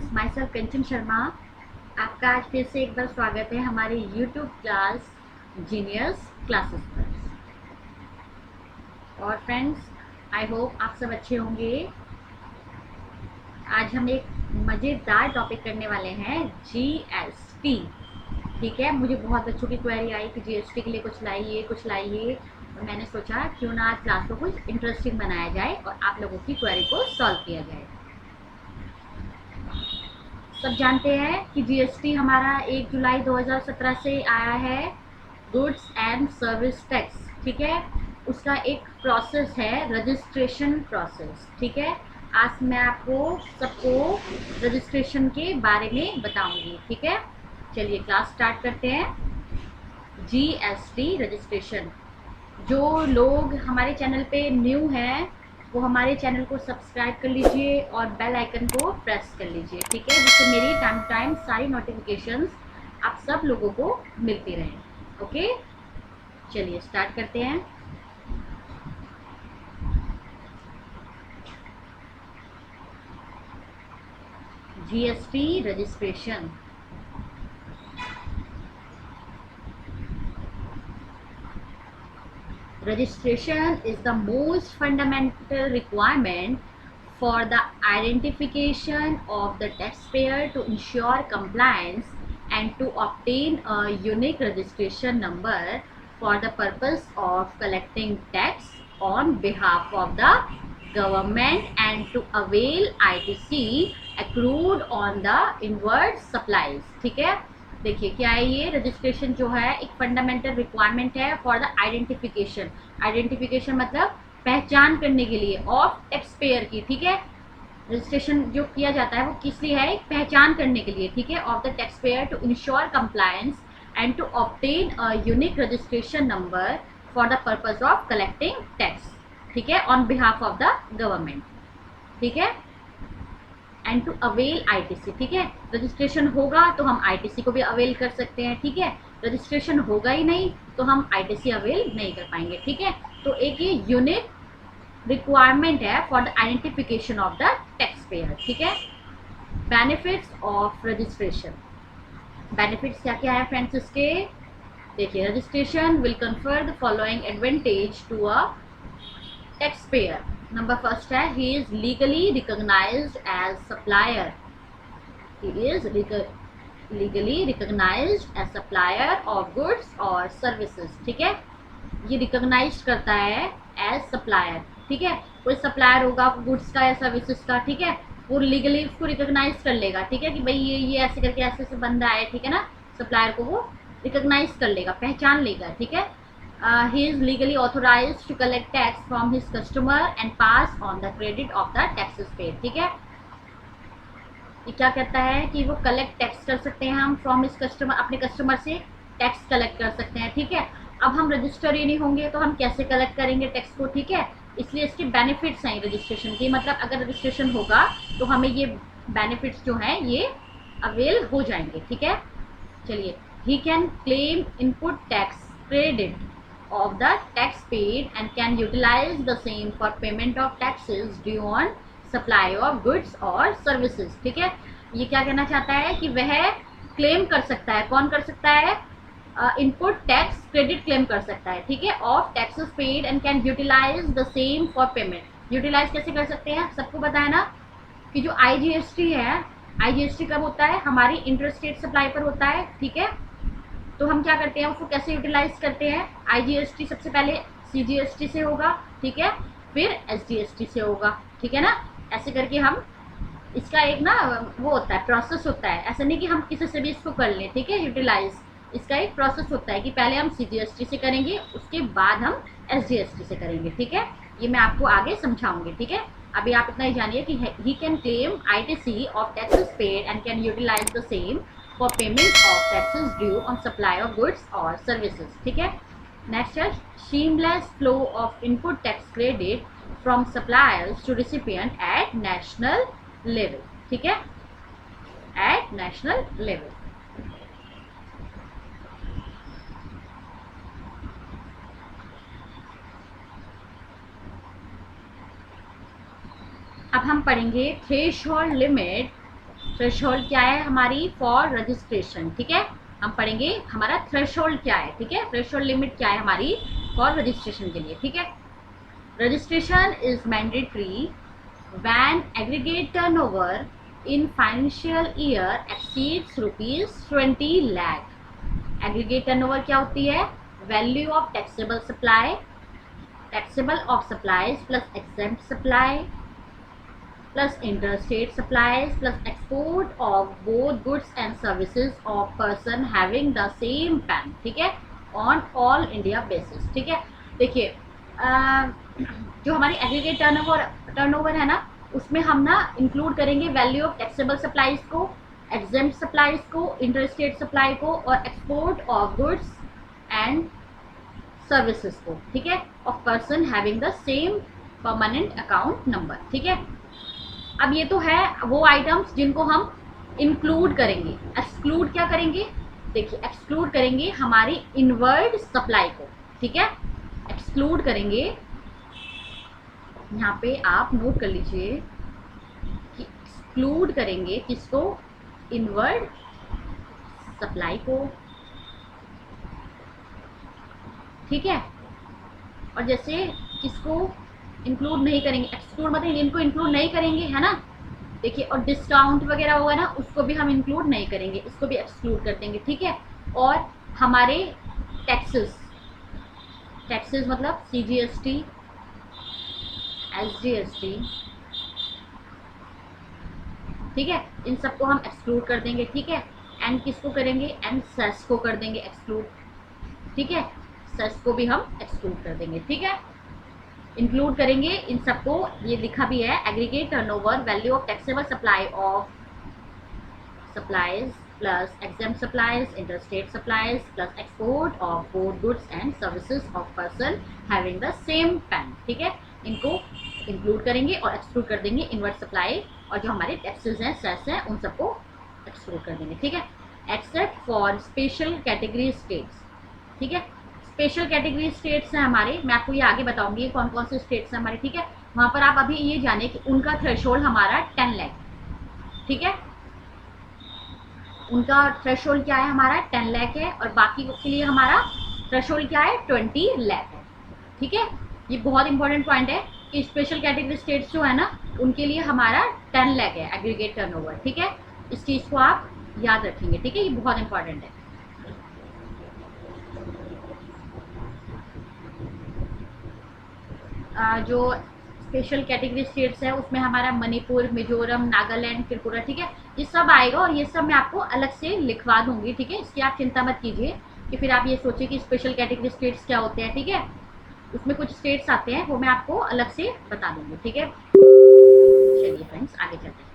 Friends, my self कंचन शर्मा। आपका आज फिर से एक बार स्वागत है हमारे यूट्यूब क्लास जीनियस क्लासेस पर। और फ्रेंड्स, आई होप आप सब अच्छे होंगे। आज हम एक मज़ेदार टॉपिक करने वाले हैं, जीएसटी। ठीक है, मुझे बहुत बच्चों की क्वेरी आई कि जीएसटी के लिए कुछ लाइए। और मैंने सोचा क्यों ना आज क्लास को कुछ इंटरेस्टिंग बनाया जाए और आप लोगों की क्वेरी को सॉल्व किया जाए। सब जानते हैं कि जीएसटी हमारा 1 जुलाई 2017 से आया है, गुड्स एंड सर्विस टैक्स। ठीक है, उसका एक प्रोसेस है, रजिस्ट्रेशन प्रोसेस। ठीक है, आज मैं आपको सबको रजिस्ट्रेशन के बारे में बताऊंगी। ठीक है, चलिए क्लास स्टार्ट करते हैं। GST registration. जो लोग हमारे चैनल पे न्यू हैं वो हमारे चैनल को सब्सक्राइब कर लीजिए और बेल आइकन को प्रेस कर लीजिए। ठीक है, जिससे मेरी टाइम टू टाइम सारी नोटिफिकेशंस आप सब लोगों को मिलती रहें। ओके, चलिए स्टार्ट करते हैं। GST registration. Registration is the most fundamental requirement for the identification of the taxpayer to ensure compliance and to obtain a unique registration number for the purpose of collecting tax on behalf of the government and to avail ITC accrued on the inward supplies। ठीक है, देखिए क्या है ये registration जो है एक fundamental requirement है फॉर द आइडेंटिफिकेशन मतलब पहचान करने के लिए ऑफ टैक्स पेयर की। ठीक है, रजिस्ट्रेशन जो किया जाता है वो किस लिए है, पहचान करने के लिए। ठीक है, of the taxpayer to ensure compliance and to obtain a unique registration number for the purpose of collecting tax. ठीक है, on behalf of the government. ठीक है, एंड टू अवेल आईटीसी। ठीक है, रजिस्ट्रेशन होगा तो हम आईटीसी को भी अवेल कर सकते हैं। ठीक है, रजिस्ट्रेशन होगा ही नहीं तो हम आईटीसी अवेल नहीं कर पाएंगे। ठीक है, तो एक ये यूनिक रिक्वायरमेंट है for the identification of the tax payer. ठीक है, बेनिफिट्स ऑफ रजिस्ट्रेशन। बेनिफिट्स क्या क्या है फ्रेंड्स इसके, देखिए। Registration will confer the following advantage to a taxpayer. Number first है, he is legally recognized as supplier। he is legally recognized as supplier of goods और services। ठीक है, ये रिकॉग्नाइज करता है एज सप्लायर। ठीक है, कोई सप्लायर होगा गुड्स का या सर्विसेज का, ठीक है, वो लीगली उसको रिकॉग्नाइज कर लेगा। ठीक है, कि भाई ये ऐसे करके ऐसे बंदा है। ठीक है ना, सप्लायर को वो रिकॉग्नाइज कर लेगा, पहचान लेगा। ठीक है, he is legally authorized to collect tax from his customer and pass on the credit of the taxes paid। ठीक है, ये क्या कहता है कि वो कलेक्ट टैक्स कर सकते हैं हम फ्रॉम हिज कस्टमर, अपने कस्टमर से टैक्स कलेक्ट कर सकते हैं। ठीक है, अब हम रजिस्टर ही नहीं होंगे तो हम कैसे कलेक्ट करेंगे टैक्स को। ठीक है, इसलिए इसके बेनिफिट्स हैं रजिस्ट्रेशन की। मतलब अगर रजिस्ट्रेशन होगा तो हमें ये बेनिफिट्स जो हैं ये अवेल हो जाएंगे। ठीक है, चलिए। ही can claim input tax credit of the tax paid and can utilize the same for payment of taxes due on supply of goods or services। ठीक है, ये क्या कहना चाहता है कि वह क्लेम कर सकता है। कौन कर सकता है, इनपुट टैक्स क्रेडिट क्लेम कर सकता है। ठीक है, of taxes paid and can utilise the same for payment. Utilise कैसे कर सकते हैं, सबको पता है ना कि जो आईजीएसटी है, आईजीएसटी कब होता है, हमारी इंटरस्टेट सप्लाई पर होता है। ठीक है, तो हम क्या करते हैं, उसको कैसे यूटिलाइज करते हैं, आईजीएसटी सबसे पहले सीजीएसटी से होगा। ठीक है, फिर एसजीएसटी से होगा। ठीक है ना, ऐसे करके हम इसका एक ना वो होता है, प्रोसेस होता है। ऐसा नहीं कि हम किसी से भी इसको कर लें। ठीक है, यूटिलाइज इसका एक प्रोसेस होता है कि पहले हम सीजीएसटी से करेंगे, उसके बाद हम एसजीएसटी से करेंगे। ठीक है, ये मैं आपको आगे समझाऊंगी। ठीक है, अभी आप इतना ही जानिए कि he can claim ITC of taxes paid and can utilise the same for payment of taxes due on supply of goods or services। ठीक है, नेक्स्ट है seamless flow of input tax credit from suppliers to recipient at national level। ठीक है, at national level। अब हम पढ़ेंगे threshold limit threshold क्या है हमारी फॉर रजिस्ट्रेशन, ठीक है। हम पढ़ेंगे हमारा थ्रेशोल्ड क्या है, ठीक है, थ्रेशोल्ड लिमिट क्या है हमारी फॉर रजिस्ट्रेशन के लिए, ठीक है। Registration is mandatory when aggregate turnover in financial year exceeds ₹20 lakh. Aggregate turnover क्या होती है? Value of taxable supply, taxable of supplies plus exempt supply plus interstate supplies plus export of both goods and services of person having the same PAN, ठीक है, on all India basis, ठीक है। देखिए जो हमारी एग्रीगेट टर्नओवर है ना, उसमें हम ना इंक्लूड करेंगे वैल्यू ऑफ टैक्सेबल सप्लाईज को, एग्जेम्प्ट सप्लाईज को, इंटरस्टेट सप्लाई को और export of goods and services को, ठीक है, of person having the same permanent account number, ठीक है। अब ये तो है वो आइटम्स जिनको हम इंक्लूड करेंगे। एक्सक्लूड क्या करेंगे? देखिए एक्सक्लूड करेंगे हमारी इनवर्ड सप्लाई को, ठीक है, एक्सक्लूड करेंगे। यहाँ पे आप नोट कर लीजिए कि एक्सक्लूड करेंगे किसको? इनवर्ड सप्लाई को, ठीक है। और जैसे किसको इंक्लूड नहीं करेंगे? एक्सक्लूड मतलब इनको इंक्लूड नहीं करेंगे, है ना। देखिए और डिस्काउंट वगैरह होगा ना, उसको भी हम इंक्लूड नहीं करेंगे, इसको भी एक्सक्लूड कर देंगे, ठीक है। और हमारे टैक्सेस, टैक्सेस मतलब CGST, SGST, ठीक है, इन सबको हम एक्सक्लूड कर देंगे, ठीक है। एंड किसको करेंगे? एंड सेस को कर देंगे एक्सक्लूड, ठीक है, सेस को भी हम एक्सक्लूड कर देंगे, ठीक है। इंक्लूड करेंगे इन सबको, ये लिखा भी है, aggregate turnover value of taxable supply of supplies plus exempt supplies, interstate supplies plus export of both goods and services of person having the same pan, ठीक है। इनको इंक्लूड करेंगे और एक्सक्लूड कर देंगे इनवर्ड सप्लाई, और जो हमारे टैक्सेस हैं, सेस हैं, उन सबको एक्सक्लूड कर देंगे, ठीक है। Except for special category states, ठीक है। स्पेशल कैटेगरी स्टेट्स हैं हमारे, मैं आपको ये आगे बताऊंगी कौन कौन से स्टेट्स हैं हमारे, ठीक है। वहां पर आप अभी ये जाने कि उनका थ्रेशोल्ड हमारा 10 लाख, ठीक है, उनका थ्रेशोल्ड क्या है हमारा 10 लाख है, और बाकी के लिए हमारा थ्रेशोल्ड क्या है 20 लाख है, ठीक है। ये बहुत इंपॉर्टेंट पॉइंट है कि स्पेशल कैटेगरी स्टेट्स जो है ना, उनके लिए हमारा 10 लाख है एग्रीगेट टर्नओवर, ठीक है। इस चीज को आप याद रखेंगे, ठीक है, ये बहुत इंपॉर्टेंट है। जो स्पेशल कैटेगरी स्टेट्स है उसमें हमारा मणिपुर, मिजोरम, नागालैंड, त्रिपुरा, ठीक है, ये सब आएगा, और ये सब मैं आपको अलग से लिखवा दूंगी, ठीक है। इसकी आप चिंता मत कीजिए कि फिर आप ये सोचिए कि स्पेशल कैटेगरी स्टेट्स क्या होते हैं, ठीक है। उसमें कुछ स्टेट्स आते हैं, वो मैं आपको अलग से बता दूंगी, ठीक है। चलिए फ्रेंड्स आगे चलते हैं।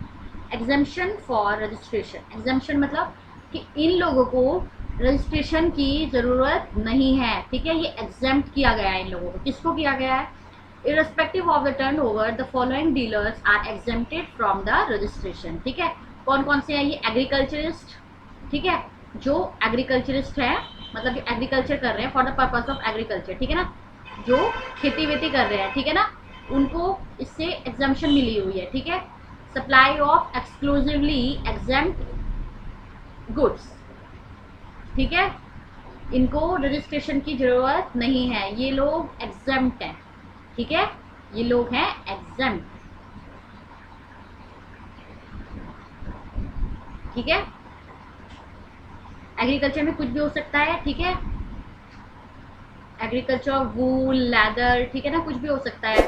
Exemption for registration. एग्जेम्पशन मतलब कि इन लोगों को रजिस्ट्रेशन की ज़रूरत नहीं है, ठीक है, ये एग्जेम्प्ट किया गया है इन लोगों को। किसको किया गया है? Irrespective of the turnover, the following dealers are exempted from the registration, ठीक है। कौन कौन से हैं ये? एग्रीकल्चरिस्ट, ठीक है, जो एग्रीकल्चरिस्ट है, मतलब जो एग्रीकल्चर कर रहे हैं for the purpose of agriculture, ठीक है ना, जो खेती वेती कर रहे हैं, ठीक है ना, उनको इससे एग्जम्पशन मिली हुई है, ठीक है। Supply of exclusively exempt goods, ठीक है, इनको रजिस्ट्रेशन की जरूरत नहीं है, ये लोग एग्जेम्प्ट हैं, ठीक है, ये लोग हैं एग्जेम्प्ट, ठीक है। एग्रीकल्चर में कुछ भी हो सकता है, ठीक है, एग्रीकल्चर वूल, लेदर, ठीक है ना, कुछ भी हो सकता है,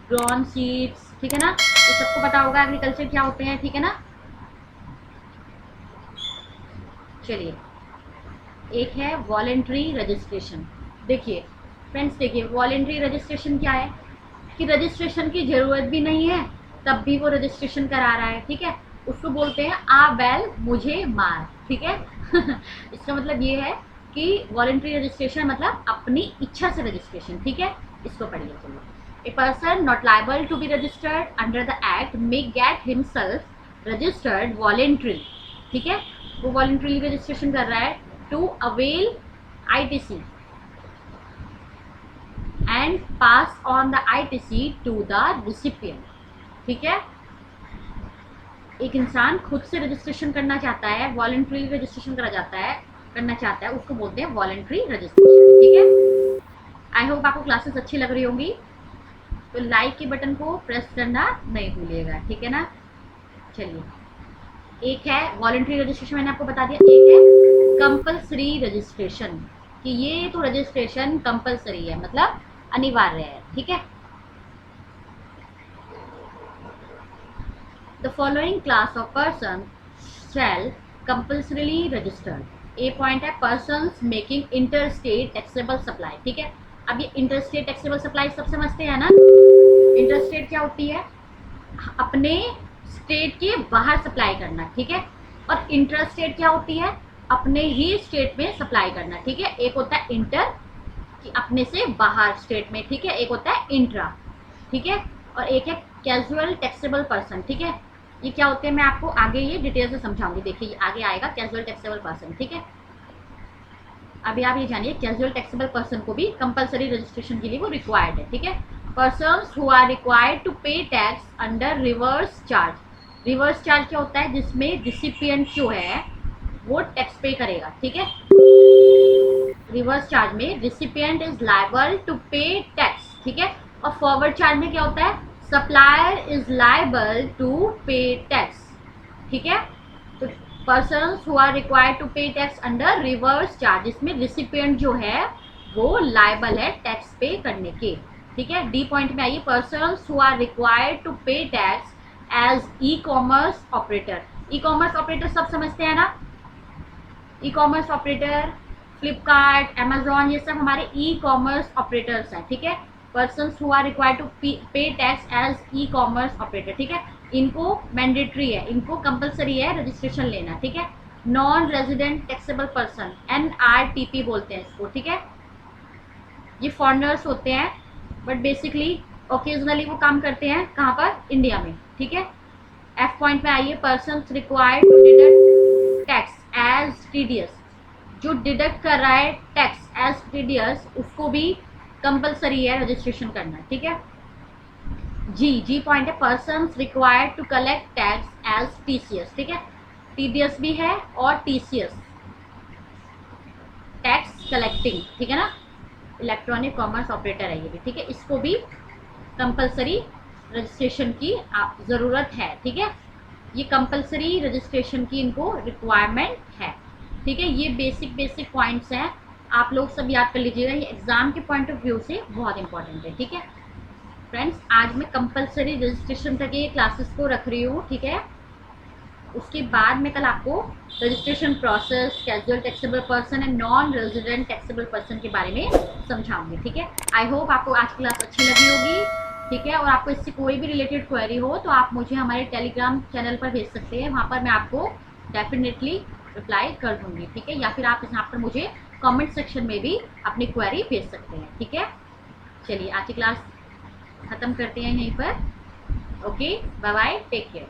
ग्रॉन सीड्स, ठीक है ना, ये सबको पता होगा एग्रीकल्चर क्या होते हैं, ठीक है ना। चलिए एक है वॉलेंट्री रजिस्ट्रेशन। देखिए फ्रेंड्स, देखिए वॉलेंट्री रजिस्ट्रेशन क्या है कि रजिस्ट्रेशन की ज़रूरत भी नहीं है तब भी वो रजिस्ट्रेशन करा रहा है, ठीक है, उसको बोलते हैं आ बैल मुझे मार, ठीक है। इसका मतलब ये है कि वॉलेंट्री रजिस्ट्रेशन मतलब अपनी इच्छा से रजिस्ट्रेशन, ठीक है। इसको पढ़िए चलो। A person not liable to be registered under the act may get himself registered voluntary, ठीक है, वो वॉलेंट्रीली रजिस्ट्रेशन कर रहा है to avail ITC and pass on the ITC to the recipient, ठीक है। एक इंसान खुद से रजिस्ट्रेशन करना चाहता है, वॉलंटरी रजिस्ट्रेशन करना चाहता है, उसको बोलते हैं वॉलंटरी रजिस्ट्रेशन। ठीक है, आई होप आपको क्लासेस अच्छी लग रही होंगी। तो लाइक के बटन को प्रेस करना नहीं भूलिएगा, ठीक है ना। चलिए, एक है वॉलंटरी रजिस्ट्रेशन, मैंने आपको बता दिया, एक है कंपल्सरी रजिस्ट्रेशन, कि ये तो रजिस्ट्रेशन कंपल्सरी है, मतलब अनिवार्य है। ठीक है, the following class of person shall compulsorily registered. A point है persons making inter state taxable supply. ठीक है, अब ये इंटर स्टेट टैक्सेबल सप्लाई सब समझते हैं ना। इंटर स्टेट क्या होती है, अपने स्टेट के बाहर सप्लाई करना। ठीक है, और इंटर स्टेट क्या होती है, अपने ही स्टेट में सप्लाई करना। ठीक है, एक होता है इंटर कि अपने से बाहर स्टेट में, ठीक है, एक होता है इंट्रा। ठीक है, और एक है कैजुअल टैक्सेबल पर्सन। ठीक है, ये क्या होते हैं मैं आपको आगे ये डिटेल से समझाऊंगी। देखिए आगे आएगा कैजुअल टैक्सेबल पर्सन। ठीक है, अभी आप ये जानिए कैजुअल टैक्सेबल पर्सन को भी कंपलसरी रजिस्ट्रेशन के लिए वो रिक्वायर्ड है। ठीक है, persons who are required to pay tax under reverse charge. Reverse charge क्या होता है, जिसमें रिसिपिएंट जो है वो टैक्स पे करेगा। ठीक है, रिवर्स चार्ज में recipient is liable to pay tax. ठीक है, और फॉरवर्ड चार्ज में क्या होता है, supplier is liable to pay tax. ठीक है, तो persons who are required to pay tax under reverse charge, इसमें रिसिपिएंट जो है वो लायबल है टैक्स पे करने के। ठीक है, डी पॉइंट में आइए, persons who are required to pay tax as e commerce operator. E commerce operator सब समझते हैं ना, e commerce operator Flipkart, Amazon, ये सब हमारे ई कॉमर्स ऑपरेटर्स हैं। ठीक है, persons who are required to pay tax as e commerce operator. ठीक है, इनको मैंडेटरी है, इनको कंपलसरी है रजिस्ट्रेशन लेना। ठीक है, non resident taxable person, NRTP बोलते हैं इसको। ठीक है, ये फॉरेनर्स होते हैं बट बेसिकली ओकेजनली वो काम करते हैं कहाँ पर, इंडिया में। ठीक है, F पॉइंट में आइए, persons required to deduct tax as TDS। जो डिडक्ट कर रहा है टैक्स एज TDS उसको भी कंपलसरी है रजिस्ट्रेशन करना। ठीक है, जी पॉइंट है, persons required to collect tax as TCS। ठीक है, TDS भी है और TCS टैक्स कलेक्टिंग। ठीक है ना, इलेक्ट्रॉनिक कॉमर्स ऑपरेटर है ये भी। ठीक है, इसको भी कंपलसरी रजिस्ट्रेशन की ज़रूरत है। ठीक है, ये कंपलसरी रजिस्ट्रेशन की इनको रिक्वायरमेंट है। ठीक है, ये बेसिक पॉइंट्स हैं, आप लोग सब याद कर लीजिएगा, ये एग्जाम के पॉइंट ऑफ व्यू से बहुत इंपॉर्टेंट है। ठीक है फ्रेंड्स, आज मैं कंपलसरी रजिस्ट्रेशन तक ये क्लासेस को रख रही हूँ। ठीक है, उसके बाद मैं कल आपको registration process, casual taxable person and non resident taxable person के बारे में समझाऊंगी। ठीक है, आई होप आपको आज क्लास अच्छी लगी होगी। ठीक है, और आपको इससे कोई भी रिलेटेड क्वेरी हो तो आप मुझे हमारे टेलीग्राम चैनल पर भेज सकते हैं, वहाँ पर मैं आपको डेफिनेटली रिप्लाई कर दूंगी। ठीक है, या फिर आप यहाँ पर मुझे कमेंट सेक्शन में भी अपनी क्वेरी भेज सकते हैं। ठीक है, चलिए आज की क्लास ख़त्म करते हैं यहीं पर। Okay, bye bye, take care.